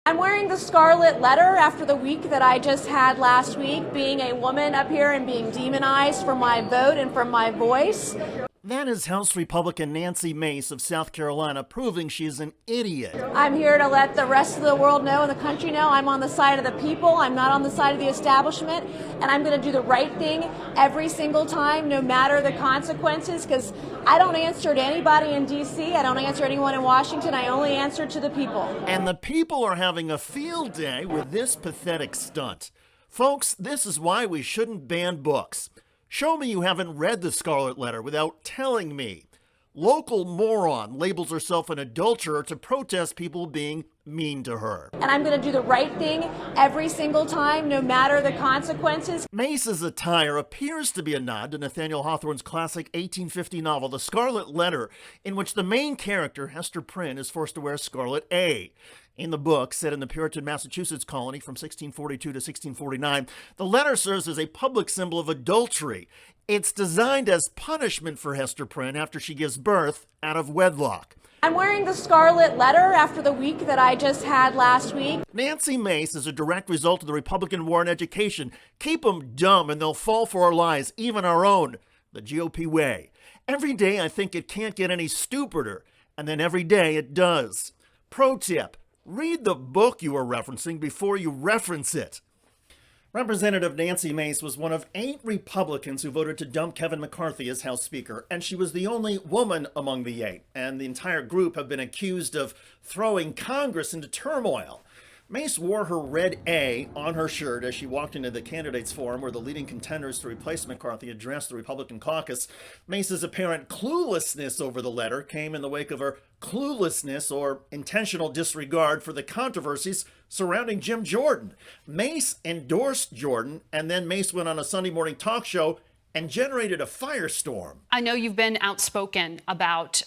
I'm wearing the scarlet letter after the week that I just had last week, being a woman up here and being demonized for my vote and for my voice. That is House Republican Nancy Mace of South Carolina proving she's an idiot. I'm here to let the rest of the world know and the country know I'm on the side of the people. I'm not on the side of the establishment, and I'm going to do the right thing every single time, no matter the consequences, because I don't answer to anybody in D.C. I don't answer to anyone in Washington. I only answer to the people. And the people are having a field day with this pathetic stunt. Folks, this is why we shouldn't ban books. Show me you haven't read the Scarlet Letter without telling me. Local moron labels herself an adulterer to protest people being mean to her. And I'm going to do the right thing every single time, no matter the consequences. Mace's attire appears to be a nod to Nathaniel Hawthorne's classic 1850 novel, The Scarlet Letter, in which the main character, Hester Prynne, is forced to wear scarlet A. In the book, set in the Puritan Massachusetts colony from 1642 to 1649, the letter serves as a public symbol of adultery. It's designed as punishment for Hester Prynne after she gives birth out of wedlock. I'm wearing the scarlet letter after the week that I just had last week. Nancy Mace is a direct result of the Republican war on education. Keep them dumb and they'll fall for our lies, even our own, the GOP way. Every day I think it can't get any stupider, and then every day it does. Pro tip. Read the book you are referencing before you reference it. Representative Nancy Mace was one of 8 Republicans who voted to dump Kevin McCarthy as House Speaker, and she was the only woman among the 8, and the entire group have been accused of throwing Congress into turmoil. Mace wore her red A on her shirt as she walked into the candidates forum where the leading contenders to replace McCarthy addressed the Republican caucus. Mace's apparent cluelessness over the letter came in the wake of her cluelessness or intentional disregard for the controversies surrounding Jim Jordan. Mace endorsed Jordan, and then Mace went on a Sunday morning talk show and generated a firestorm. I know you've been outspoken about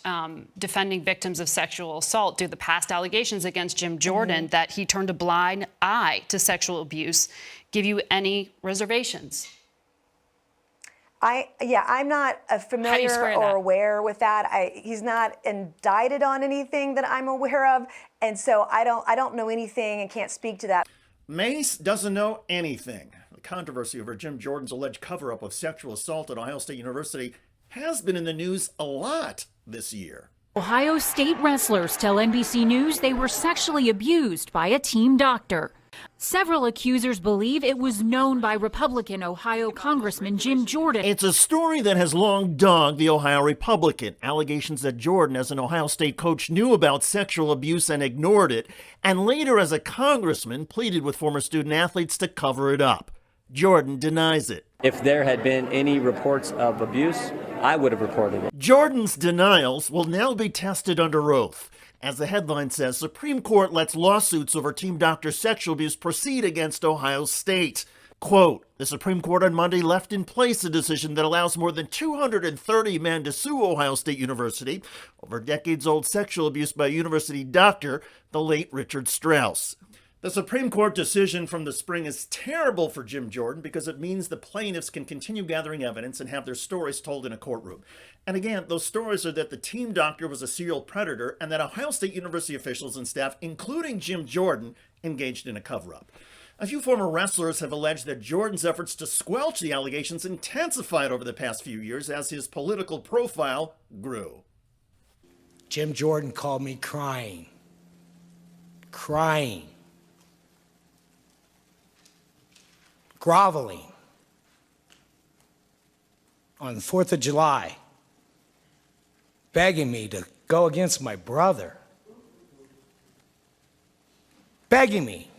defending victims of sexual assault due to the past allegations against Jim Jordan that he turned a blind eye to sexual abuse. Give you any reservations? I'm not familiar or aware with that. He's not indicted on anything that I'm aware of, and so I don't know anything and can't speak to that. Mace doesn't know anything. The controversy over Jim Jordan's alleged cover-up of sexual assault at Ohio State University has been in the news a lot this year. Ohio State wrestlers tell NBC News they were sexually abused by a team doctor. Several accusers believe it was known by Republican Ohio Congressman Jim Jordan. It's a story that has long dogged the Ohio Republican. Allegations that Jordan, as an Ohio State coach, knew about sexual abuse and ignored it, and later as a congressman pleaded with former student athletes to cover it up. Jordan denies it. If there had been any reports of abuse, I would have reported it. Jordan's denials will now be tested under oath. As the headline says, Supreme Court lets lawsuits over team doctor sexual abuse proceed against Ohio State. Quote, the Supreme Court on Monday left in place a decision that allows more than 230 men to sue Ohio State University over decades-old sexual abuse by a university doctor, the late Richard Strauss. The Supreme Court decision from the spring is terrible for Jim Jordan because it means the plaintiffs can continue gathering evidence and have their stories told in a courtroom. And again, those stories are that the team doctor was a serial predator and that Ohio State University officials and staff, including Jim Jordan, engaged in a cover-up. A few former wrestlers have alleged that Jordan's efforts to squelch the allegations intensified over the past few years as his political profile grew. Jim Jordan called me crying. Groveling on the 4th of July, begging me to go against my brother. Begging me.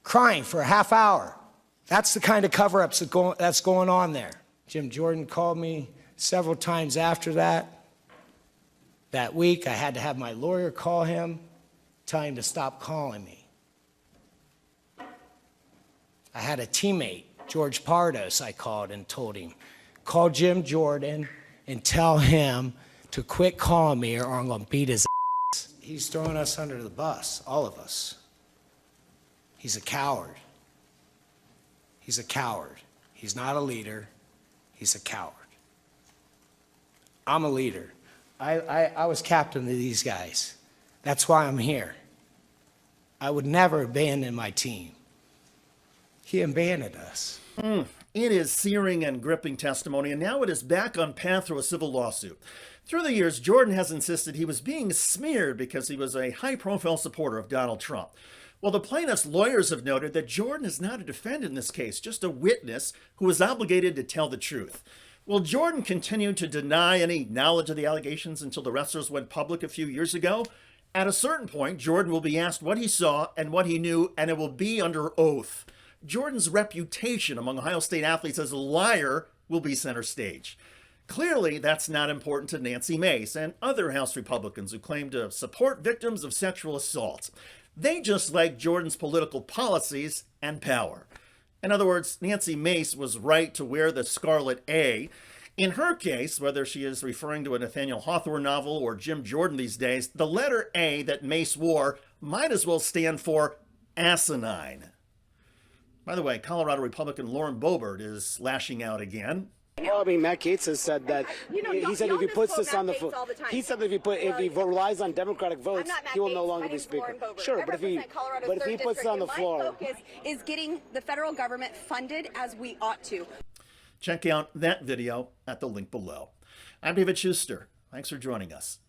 Crying for a half hour. That's the kind of cover-ups that's going on there. Jim Jordan called me several times after that. That week, I had to have my lawyer call him, tell him to stop calling me. I had a teammate, George Pardos, I called and told him, call Jim Jordan and tell him to quit calling me or I'm going to beat his ass. He's throwing us under the bus, all of us. He's a coward. He's a coward. He's not a leader. He's a coward. I'm a leader. I was captain of these guys. That's why I'm here. I would never abandon my team. He abandoned us. It is searing and gripping testimony, and now it is back on path through a civil lawsuit. Through the years, Jordan has insisted he was being smeared because he was a high-profile supporter of Donald Trump. Well, the plaintiff's lawyers have noted that Jordan is not a defendant in this case, just a witness who is obligated to tell the truth. Well, Jordan continued to deny any knowledge of the allegations until the wrestlers went public a few years ago. At a certain point, Jordan will be asked what he saw and what he knew, and it will be under oath. Jordan's reputation among Ohio State athletes as a liar will be center stage. Clearly, that's not important to Nancy Mace and other House Republicans who claim to support victims of sexual assault. They just like Jordan's political policies and power. In other words, Nancy Mace was right to wear the scarlet A. In her case, whether she is referring to a Nathaniel Hawthorne novel or Jim Jordan these days, the letter A that Mace wore might as well stand for asinine. By the way, Colorado Republican Lauren Boebert is lashing out again. Well, I mean, Matt Gaetz has said that he said if he puts this on the floor, he said that if he relies on Democratic votes, he will no longer be Speaker. Sure, but if he puts it on the floor, focus is getting the federal government funded as we ought to. Check out that video at the link below. I'm David Shuster. Thanks for joining us.